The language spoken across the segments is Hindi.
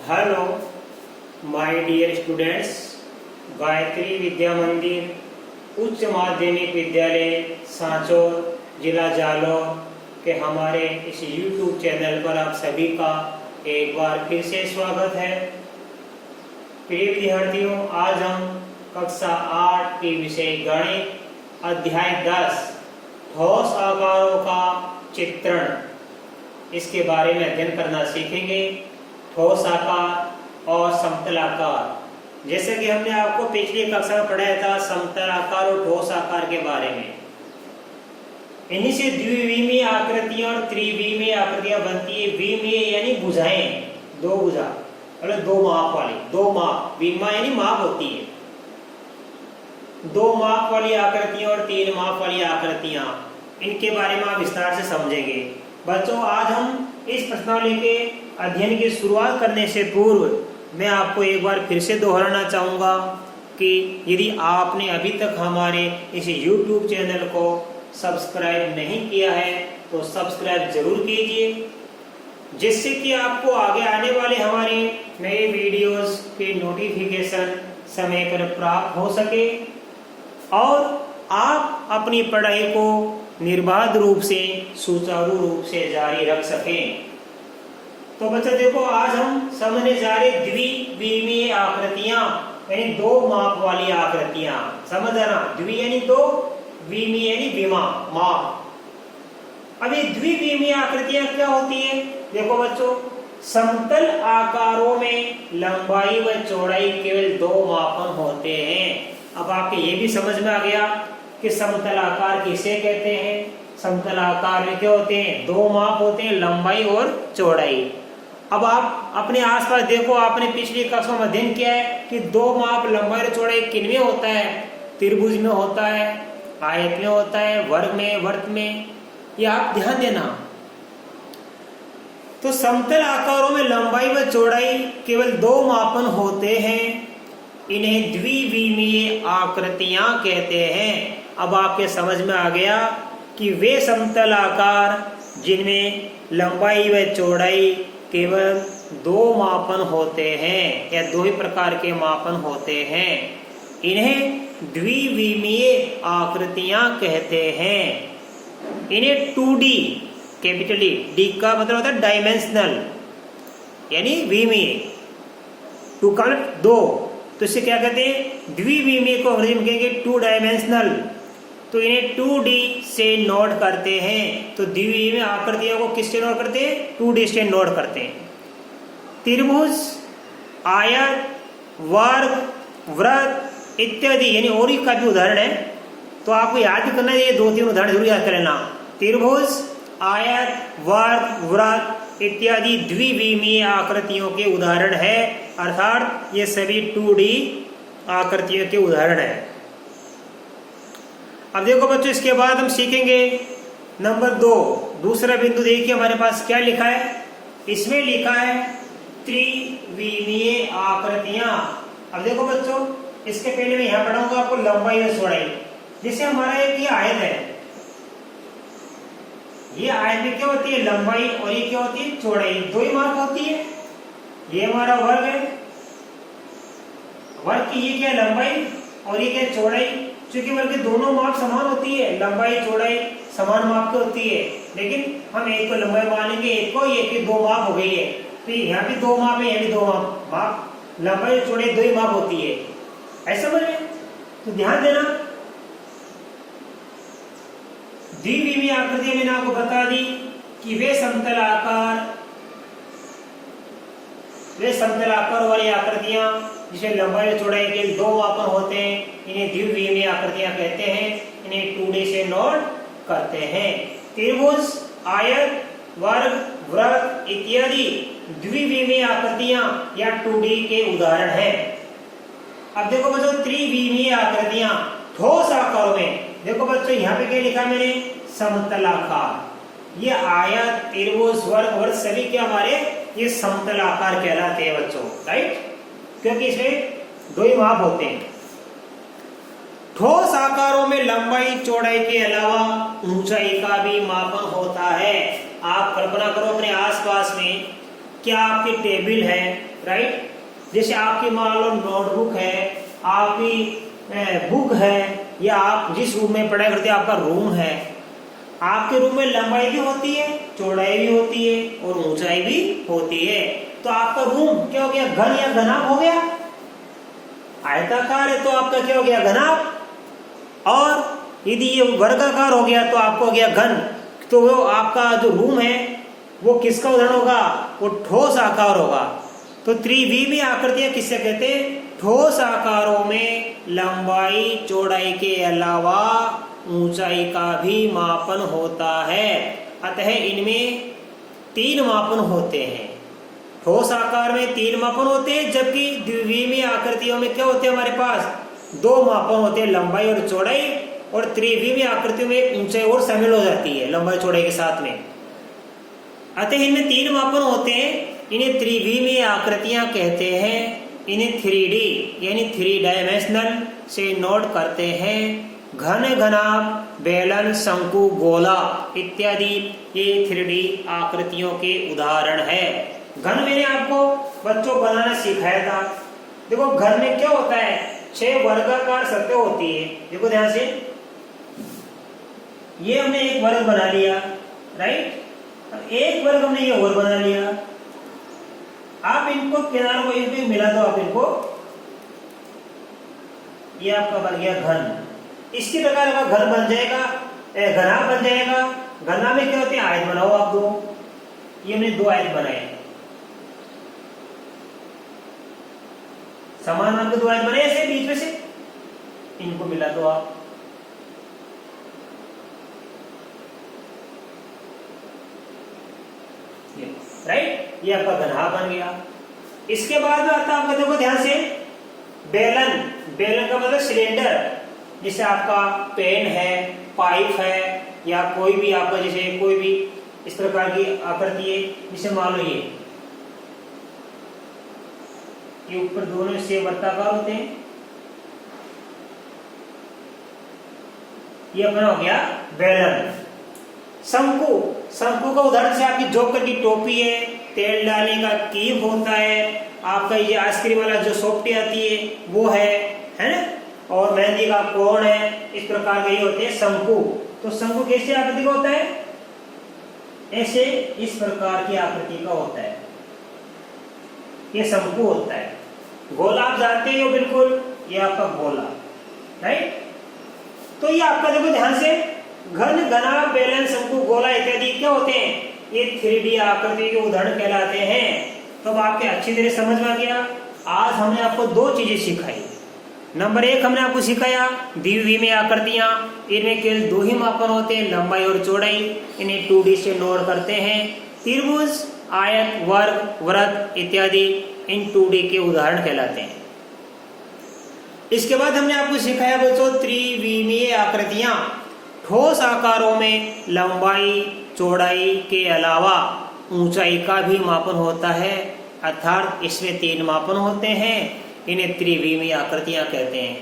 Hello my dear students, Gayatri Vidya Mandir उच्च माध्यमिक विद्यालय सांचौर जिला जालौर के हमारे इस YouTube चैनल पर आप सभी का एक बार फिर से स्वागत है। प्रिय विद्यार्थियों, आज हम कक्षा 8 के विषय गणित अध्याय 10 ठोस आकारों का चित्रण इसके बारे में अध्ययन करना सीखेंगे। ठोस आकार और समतल आकार, जैसे कि हमने आपको पिछली कक्षा में पढ़ाया था समतल आकार और ठोस आकार के बारे में। इन्हीं से द्विविमीय आकृतियां और त्रिविमीय आकृतियां बनती है। विमीय यानी भुजाएं, दो भुजा मतलब दो माप वाली, दो माप, विमा यानी माप होती है। दो माप वाली आकृतियां और तीन माप वाली आकृतियां, इनके बारे में आप विस्तार से समझेंगे। बच्चों, आज हम इस प्रश्नावली के अध्ययन की शुरुआत करने से पूर्व मैं आपको एक बार फिर से दोहराना चाहूँगा कि यदि आपने अभी तक हमारे इस YouTube चैनल को सब्सक्राइब नहीं किया है तो सब्सक्राइब जरूर कीजिए, जिससे कि आपको आगे आने वाले हमारे नए वीडियोस के नोटिफिकेशन समय पर प्राप्त हो सके और आप अपनी पढ़ाई को निर्बाध रूप से सुचारू रूप से जारी रख सकें। तो बच्चों देखो, आज हम समझने जा रहे द्विविमीय आकृतियां यानी दो माप वाली आकृतियां। समझ आना, द्वि यानी दो, विमीय यानी विमा, माप। अब ये द्विविमीय आकृतियां क्या होती है? देखो बच्चों, समतल आकारों में लंबाई व चौड़ाई केवल दो मापन होते हैं। अब आपके ये भी समझ में आ गया कि समतल आकार किसे कहते हैं। समतल आकार में क्या होते हैं? दो माप होते हैं, लंबाई और चौड़ाई। अब आप अपने आसपास देखो, आपने पिछली कक्षा में अध्ययन किया है कि दो माप लंबाई और चौड़ाई किन में होता है? त्रिभुज में होता है, आयत में होता है, वर्ग में, वृत्त में। ये आप ध्यान देना। तो समतल आकारों में लंबाई व चौड़ाई केवल दो मापन होते हैं, इन्हें द्विविमीय आकृतियां कहते हैं। अब आपके समझ में आ गया कि वे समतल आकार जिनमें लंबाई व चौड़ाई केवल दो मापन होते हैं या दो ही प्रकार के मापन होते हैं, इन्हें द्विविमीय आकृतियां कहते हैं। इन्हें 2D, कैपिटल डी का मतलब होता है डायमेंशनल यानी विमीय, टू का मतलब दो, तो इसे क्या कहते हैं? द्विविमीय को अंग्रेजी में कहेंगे टू डायमेंशनल। तो इन्हें 2D से नोट करते हैं। तो द्विविमीय आकृतियों को किससे नोट करते हैं? 2D से नोट करते हैं। त्रिभुज, आयत, वर्ग, वृत्त इत्यादि यानी और ही काफी उदाहरण है, तो आपको याद भी करना है। ये दो तीन उदाहरण जरूर याद कर लेना। त्रिभुज, आयत, वर्ग, वृत्त इत्यादि द्विविमीय आकृतियों के उदाहरण है, अर्थात ये सभी 2D आकृतियों के उदाहरण है। अब देखो बच्चों, इसके बाद हम सीखेंगे नंबर 2, दूसरा बिंदु। देखिए हमारे पास क्या लिखा है, इसमें लिखा है त्रिविमीय आकृतियां। अब देखो बच्चों, इसके पहले मैं यहां पढ़ाऊंगा आपको लंबाई और चौड़ाई। जैसे हमारा एक ये आयत है, ये आयत में क्या होती है? लंबाई, और ये क्या होती है? चौड़ाई। दो ही माप होती है। ये हमारा वर्ग है, वर्ग की ये क्या लंबाई और ये क्या चौड़ाई। चूंकि वर्ग की दोनों माप समान होती है, लंबाई चौड़ाई समान माप की होती है, लेकिन हम एक को लंबाई मानेंगे, एक को, ये की दो माप हो गई है। तो यहाँ भी दो माप है, यहाँ भी दो माप, लंबाई और चौड़ाई दो ही माप होती है। ऐसा बोले तो ध्यान देना। द्विविमीय आकृति मैंने आपको बता दी कि वे समतल आकार वाली आकृतियां जिसमें लंबाई और चौड़ाई के दो मापन होते हैं, इन्हें द्विविमीय आकृतियां कहते हैं। इन्हें 2D से नोट करते हैं। त्रिभुज, आयत, वर्ग, वृत्त इत्यादि द्विविमीय आकृतियां या 2D के उदाहरण हैं। अब देखो बच्चों, त्रिविमीय आकृतियां ठोस आकारों में, देखो बच्चों यहाँ पे क्या लिखा मैंने? समतल आकार। ये आयत, त्रिभुज, वर्ग, वृत्त सभी क्या हमारे ये समतल आकार कहलाते हैं बच्चों, राइट? क्योंकि इसमें दो ही माप होते हैं। ठोस आकारों में लंबाई चौड़ाई के अलावा ऊंचाई का भी मापन होता है। आप कल्पना करो अपने आसपास में क्या आपकी टेबल है, राइट, जैसे आपकी मान लो नोटबुक है, आपकी बुक है, या आप जिस रूम में पढ़ाई करते हैं आपका रूम है, आपके रूम में लंबाई भी होती है, चौड़ाई भी होती है और ऊंचाई भी होती है। तो आपका रूम क्या हो गया, घन या घनाभ हो गया। आयताकार है तो आपका क्या हो गया, घनाभ। और यदि ये वर्गाकार हो गया तो आपको हो गया घन। तो वो आपका जो रूम है वो किसका उदाहरण होगा, वो ठोस आकार होगा। तो त्रिविमी आकृतियां किससे कहते हैं, ठोस आकारों में लंबाई चौड़ाई के अलावा ऊंचाई का भी मापन होता है। अतः इनमें 3 मापन होते हैं। ठोस आकार में 3 मापन होते हैं, जबकि द्विविमीय आकृतियों में क्या होते हैं, हमारे पास 2 मापन होते हैं, लंबाई और चौड़ाई। और त्रिविमीय आकृतियों में ऊंचाई और शामिल हो जाती है लंबाई चौड़ाई के साथ में। अतः इनमें 3 मापन होते हैं, इन्हें त्रिविमीय आकृतियां कहते हैं। इन्हें 3D यानी 3 डायमेंशनल से नोट करते हैं। घन, घनाभ, बेलन, शंकु, गोला इत्यादि ये 3D आकृतियों के उदाहरण है। घन मैंने आपको बच्चों बनाना सिखाया था। देखो घन में क्या होता है, 6 वर्गाकार सतह होती है। देखो ध्यान से, ये हमने एक वर्ग बना लिया, राइट, एक वर्ग हमने ये और बना लिया। आप इनको किनारों को इनको मिला दो, आप इनको, ये आपका बन गया घन। इसी प्रकार का घन बन जाएगा, घना बन जाएगा। घना में क्या होते हैं, आयत बनाओ आप 2। ये हमने 2 आयत बनाए, समान नाम के 2 आयत बनाए ऐसे बीच में से, इनको मिला दो आप। राइट, ये आपका घनाभ बन गया। इसके बाद में आता है आपका, देखो ध्यान से, बेलन। बेलन का मतलब सिलेंडर, जैसे आपका पेन है, पाइप है, या कोई भी आपका जैसे कोई भी इस प्रकार की आकृति है, जिसे मान लो ये ऊपर दोनों से वर्ताकार होते हैं। ये अपना हो गया बेलन। शंकु, शंकु का उदाहरण से आपकी जोकर की टोपी है, तेल डालने का कीप होता है, आपका ये आइसक्रीम वाला जो सॉफ्टी आती है वो है ना, और मेहंदी का कोण है। इस प्रकार के ये होते हैं शंकु। तो शंकु कैसे आकृति का होता है, ऐसे इस प्रकार की आकृति का होता है, ये शंकु होता है। गोला आप जानते हो बिल्कुल, ये आपका गोला, राइट। तो ये आपका देखो ध्यान से, घन, घना, बेलन, शंकु, गोला इत्यादि क्या होते हैं, ये 3D आकृति के उदाहरण कहलाते हैं। तो अब आपके अच्छी तरह समझ में आ गया। आज हमने आपको 2 चीजें सिखाई। नंबर 1 हमने आपको सिखाया द्विविमीय आकृतियां, इनमें केवल 2 ही मापन होते हैं, लंबाई और चौड़ाई। इन्हें 2D से नोट करते हैं। त्रिभुज, आयत, वर्ग, वृत्त इत्यादि इन 2D के उदाहरण कहलाते हैं। इसके बाद हमने आपको सिखाया बच्चों त्रिविमीय आकृतियां। ठोस आकारों में लंबाई चौड़ाई के अलावा ऊंचाई का भी मापन होता है, अर्थात इसमें 3 मापन होते हैं। इन्हें त्रिविमीय आकृतियां कहते हैं।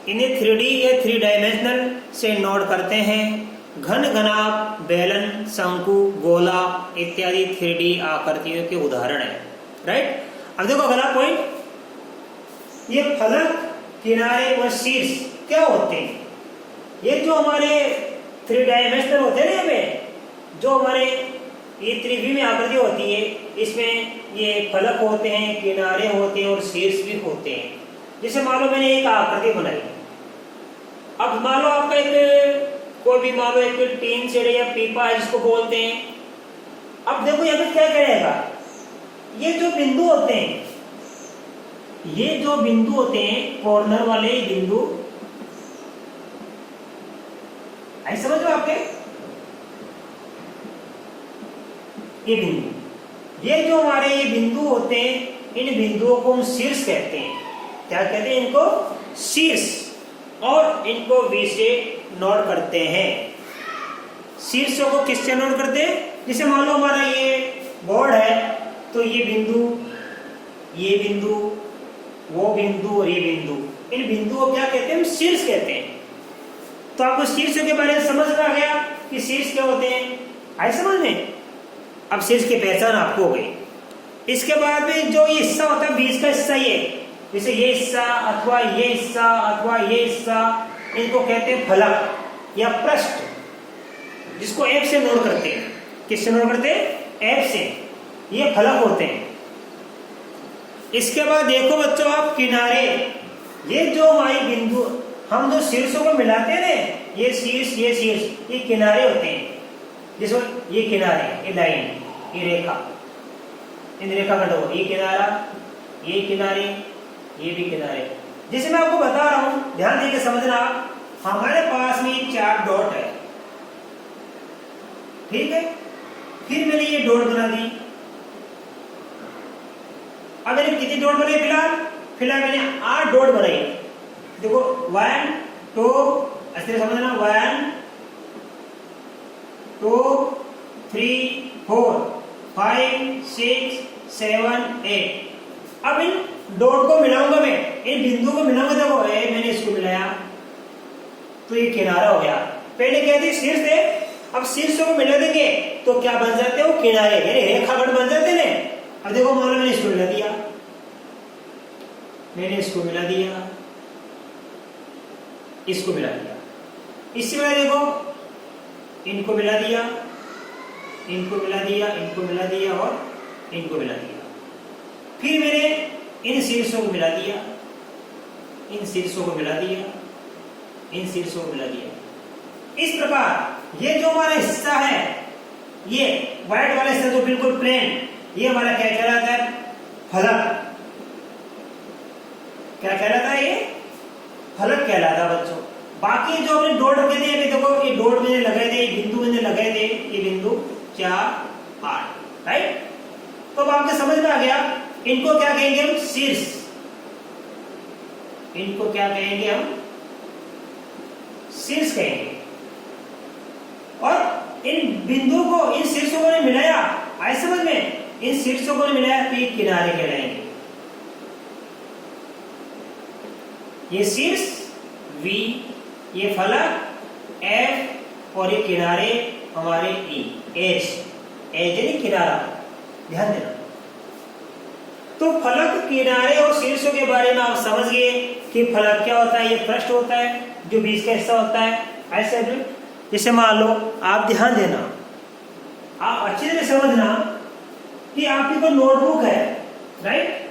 इन्हें 3D या 3 डायमेंशनल से नोट करते हैं। घन, घनाभ, बेलन, शंकु, गोला इत्यादि 3D आकृतियों के उदाहरण है, राइट। अब देखो अगला पॉइंट, ये फलक, किनारे और शीर्ष क्या होते हैं। ये जो हमारे 3 डायमेंशनल होते हैं ना, जो हमारे ये त्रिविमीय आकृति होती है, इसमें ये फलक होते हैं, किनारे होते हैं और शीर्ष भी होते हैं। जैसे मान लो मैंने एक आकृति बनाई, अब मान लो आपका एक कोई भी मान लो एक टीन शेड या पीपा है जिसको बोलते हैं। अब देखो यहाँ पे क्या करेगा, ये जो बिंदु होते हैं, ये जो बिंदु होते हैं कॉर्नर वाले बिंदु, ऐसे समझ लो आपके, ये बिंदु, ये जो हमारे ये बिंदु होते हैं, इन बिंदुओं को हम शीर्ष कहते हैं। क्या कहते हैं इनको, शीर्ष। और इनको V से नोट करते हैं। शीर्षों को किससे नोट करते हैं, जैसे मान लो हमारा ये बोर्ड है, तो ये बिंदु, ये बिंदु, वो बिंदु और ये बिंदु, इन बिंदुओं को क्या कहते हैं, हम शीर्ष कहते हैं। तो आपको शीर्षों के बारे में समझ में आ गया कि शीर्ष क्या होते हैं, आई समझ में। अब शीर्ष की पहचान आपको हो गई। इसके बाद में जो ये हिस्सा होता है बीच का हिस्सा, ये जैसे ये हिस्सा अथवा ये हिस्सा अथवा ये हिस्सा, इनको कहते हैं फलक या पृष्ठ, जिसको एफ से नोट करते हैं। किससे नोट करते हैं? एफ से। ये फलक होते हैं। इसके बाद देखो बच्चों आप किनारे, ये जो हमारी बिंदु हम जो शीर्षों को मिलाते हैं ना, ये शीर्ष ये शीर्ष, ये किनारे होते हैं। जिसमें ये किनारे, ये लाइन, ये रेखा, इन रेखा खंडों, ये किनारा, ये किनारे, ये भी किनारे। जैसे मैं आपको बता रहा हूं, ध्यान देके समझना। हमारे पास में 4 डॉट है, ठीक है। फिर मैंने ये डॉट बना दी। अब मैंने कितनी डॉट बनाई? फिलहाल मैंने 8 डॉट बनाई। देखो 1 2, अच्छे से समझना, 1 2 3 4 5 6 7 8। अब इन डॉट को मिलाऊंगा मैं, इन बिंदु को मिलाऊंगा। देखो मैंने इसको मिलाया तो ये किनारा हो गया। पहले क्या थी? शीर्ष थे। अब शीर्षों को मिला देंगे तो क्या बन जाते हैं? वो किनारे यानी रेखाखंड बन जाते हैं। अब देखो मान लो मैंने इसको मिला दिया, मैंने इसको मिला दिया, इसको मिला दिया, इससे मिला, देखो इनको मिला दिया, इनको मिला दिया, इनको मिला दिया और इनको मिला दिया। फिर मैंने इन शीर्षों को मिला दिया, इन शीर्षों को मिला दिया, इन शीर्षों को मिला दिया। इस प्रकार ये जो हमारा हिस्सा है, ये व्हाइट वाला हिस्सा जो बिल्कुल प्लेन, ये हमारा क्या कहलाता है? फलक। क्या कहलाता है? ये फलक कहलाता है बच्चों। बाकी जो हमने डॉट रखे थे, देखो ये डॉट मैंने लगाए थे, बिंदु मैंने लगाए थे, ये बिंदु 4 8, राइट। तो अब आपके समझ में आ गया। इनको क्या कहेंगे हम? शीर्ष। इनको क्या कहेंगे हम? शीर्ष कहेंगे। और इन बिंदु को, इन शीर्षों को मिलाया, आए समझ में? इन शीर्षों को मिलाया तो ये किनारे कहलाएंगे। ये शीर्ष V, ये फलक F और ये किनारे हमारे E, एज यानी किनारा। ध्यान देना। तो फलक, किनारे और शीर्षों के बारे में आप समझ गए कि फलक क्या होता है? ये पृष्ठ होता है जो बीच का हिस्सा होता है। ऐसे जैसे मान लो, आप ध्यान देना, आप अच्छी तरह समझना कि आपकी कोई नोटबुक है, राइट।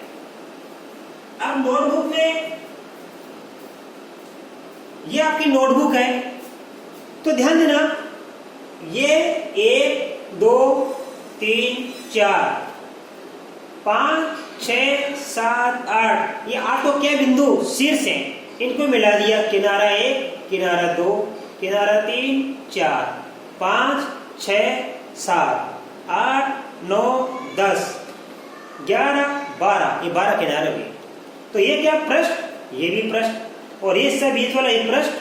अब नोटबुक में, ये आपकी नोटबुक है, तो ध्यान देना, ये 1 2 3 4 5 6 7 8, ये 8 क्या बिंदु शीर्ष हैं। इनको मिला दिया, किनारा 1 किनारा 2 किनारा 3 4 5 6 7 8 9 10 11 12, ये 12 किनारे हुए। तो ये क्या? पृष्ठ, ये भी पृष्ठ, और ये सब बीच वाला ये पृष्ठ,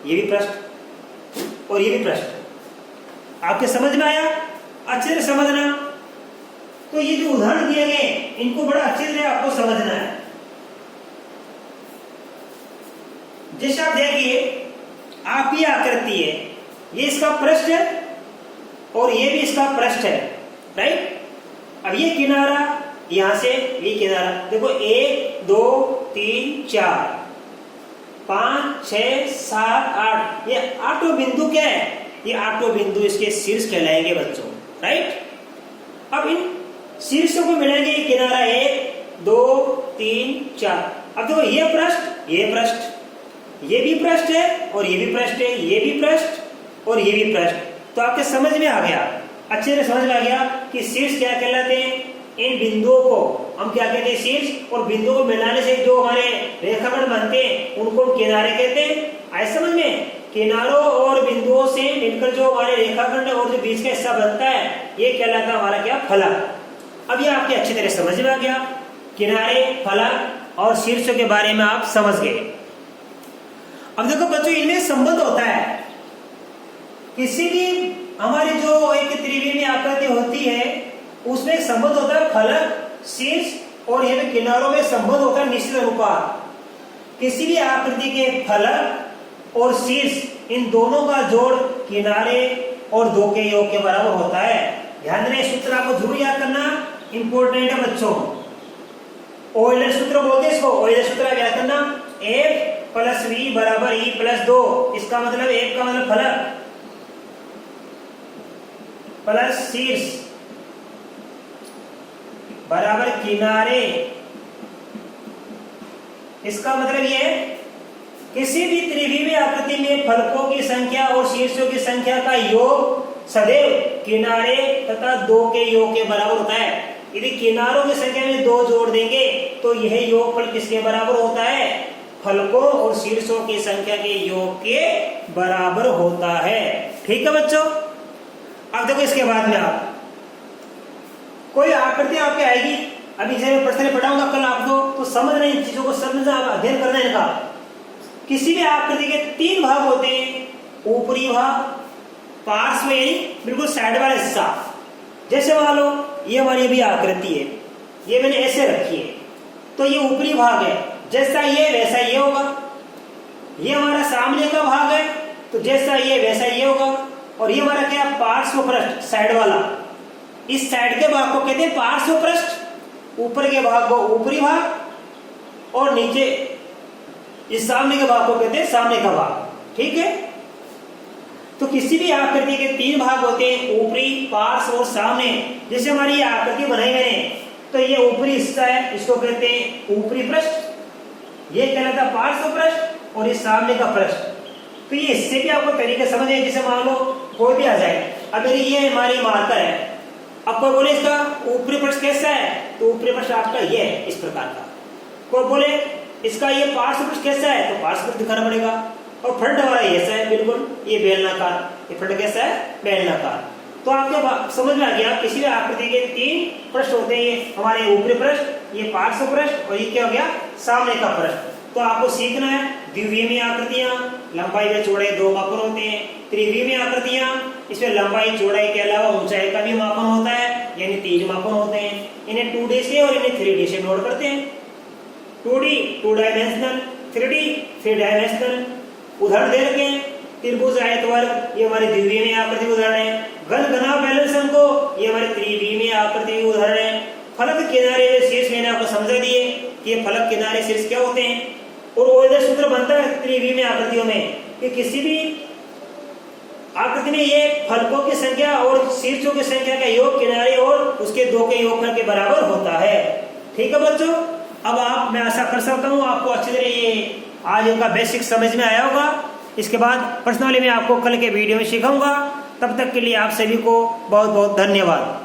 ये भी पृष्ठ और ये भी पृष्ठ। आपके समझ में आया? अच्छे से समझना। तो ये जो उदाहरण दिए गए, इनको बड़ा अच्छे से आपको समझना है। जैसे आप देखिए, आप ये आकृति है, ये इसका पृष्ठ है और ये भी इसका पृष्ठ है, राइट। अब ये किनारा, यहां से ये किनारा, देखो 1 2 3 4 5 6 7 8, ये 8 बिंदु क्या है? ये 8 बिंदु इसके शीर्ष कहलाएंगे बच्चों, राइट। अब इन शीर्षों को मिलाएंगे, किनारा 1 2 3 4। अब देखो ये पृष्ठ, ये पृष्ठ, ये भी पृष्ठ है और ये भी पृष्ठ है, ये भी पृष्ठ और ये भी पृष्ठ। तो आपके समझ में आ गया, अच्छे से समझ में आ गया कि शीर्ष क्या कहलाते हैं। इन बिंदुओं को हम क्या कहते हैं? शीर्ष। और बिंदुओं को मिलाने से जो हमारे रेखाखंड बनते हैं उनको हम किनारे कहते हैं। आए समझ में? किनारों और बिंदुओं से मिलकर जो हमारे रेखाखंड और जो बीच का हिस्सा बनता है, ये कहलाता है हमारा क्या? फलक। अब ये आपके अच्छी तरह समझ में आ गया। किनारे, फलक और शीर्षों के बारे में आप समझ गए। अब देखो बच्चों, इनमें संबंध होता है। किसी भी हमारी जो एक त्रिविमीय आकृति होती है, उसमें संबंध होता है फलक, शीर्ष और ये किनारों में संबंध होता है निश्चित अनुपात। किसी भी आकृति के फलक और शीर्ष, इन दोनों का जोड़ किनारे और 2 के योग के बराबर होता है। ध्यान देना, सूत्र आपको जरूर याद करना। इंपॉर्टेंट है बच्चों। ओइलर सूत्र बोलते हैं इसको। ओइलर सूत्र याद करना, F प्लस V बराबर E प्लस 2। इसका मतलब F का मतलब फलक प्लस शीर्ष बराबर किनारे। इसका मतलब ये है किसी भी त्रिविमीय आकृति में फलकों की संख्या और शीर्षों की संख्या का योग सदैव किनारे तथा 2 के योग के बराबर होता है। यदि किनारों की संख्या में 2 जोड़ देंगे तो यह योगफल किसके बराबर होता है? फलकों और शीर्षों की संख्या के योग के बराबर होता है। ठीक है बच्चों। अब देखो इसके बाद में आप कोई आकृति आपके आएगी, अभी जैसे प्रश्न पढ़ाऊंगा कल आपको, तो समझना इन चीजों को, समझना, अध्ययन करना है इनका। किसी भी आकृति के 3 भाग होते हैं, ऊपरी भाग, पार्श्व यानी बिल्कुल साइड वाला हिस्सा। जैसे मान लो ये हमारी भी आकृति है, ये मैंने ऐसे रखी है, तो ये ऊपरी भाग है, जैसा ये वैसा ये होगा। ये हमारा सामने का भाग है, तो जैसा ये वैसा ये होगा। और ये हमारा क्या, पार्श्व पृष्ठ, साइड वाला। इस साइड के भाग को कहते हैं पार्श्व पृष्ठ, ऊपर के भाग को ऊपरी भाग, और नीचे इस सामने के भाग को कहते हैं सामने का भाग। ठीक है। तो किसी भी आकृति के 3 भाग होते हैं, ऊपरी, पार्श्व और सामने। जैसे हमारी ये आकृति बनाई मैंने, तो ये ऊपरी हिस्सा है, इसको कहते हैं ऊपरी पृष्ठ, ये कहलाता है पार्श्व पृष्ठ, और ये सामने का पृष्ठ। तो ये इससे भी आपको तरीके समझ है। जैसे मान लो कोई भी आ जाए, अब मेरी ये हमारी मार्कर है, अब कोई बोले इसका ऊपरी पृष्ठ कैसा है, तो ऊपरी पृष्ठ आपका ये है इस प्रकार का। कोई बोले इसका ये पार्श्व पृष्ठ कैसा है, तो पार्श्व पृष्ठ दिखाना पड़ेगा। और फ्रंट हमारा ऐसा है, बिल्कुल ये बेलनाकार, ये फ्रंट कैसा है, बेलनाकार। तो आपको समझ में आ गया, किसी भी आकृति के 3 पृष्ठ होते हैं, हमारे ऊपरी पृष्ठ, ये पार्श्व पृष्ठ, और ये क्या हो गया, सामने का पृष्ठ। तो आपको सीखना है द्विविमीय आकृतियां, लंबाई व चौड़ाई 2 मापन होते हैं। त्रिविमीय आकृतियां, इसमें लंबाई चौड़ाई के अलावा ऊंचाई का भी मापन होता है, यानी 3 मापन होते हैं। इन्हें 2D से और इन्हें 3D से नोट करते हैं। 2D 2 dimensional, 3D 3 dimensional. उदाहरण दे रखे हैं, त्रिभुज, आयतवर्ग, ये हमारे द्विविमीय आकृति के उदाहरण है। घन, घनाभ, बैलेंस अंको, ये हमारे त्रिविमीय आकृति के उदाहरण है। फलक, किनारे व शीर्ष मैंने आपको समझा दिए कि ये फलक, किनारे, शीर्ष क्या होते हैं। और ओइलर सूत्र बनता है त्रिविमीय आकृतियों में कि किसी भी आकृति में ये फलकों की संख्या और शीर्षों की संख्या का योग किनारे और उसके 2 के योगफल के बराबर होता है। ठीक है बच्चों। अब आप, मैं आशा कर सकता हूँ आपको अच्छी तरह ये आज इनका बेसिक समझ में आया होगा। इसके बाद पर्सनली मैं आपको कल के वीडियो में सिखाऊंगा। तब तक के लिए आप सभी को बहुत बहुत धन्यवाद।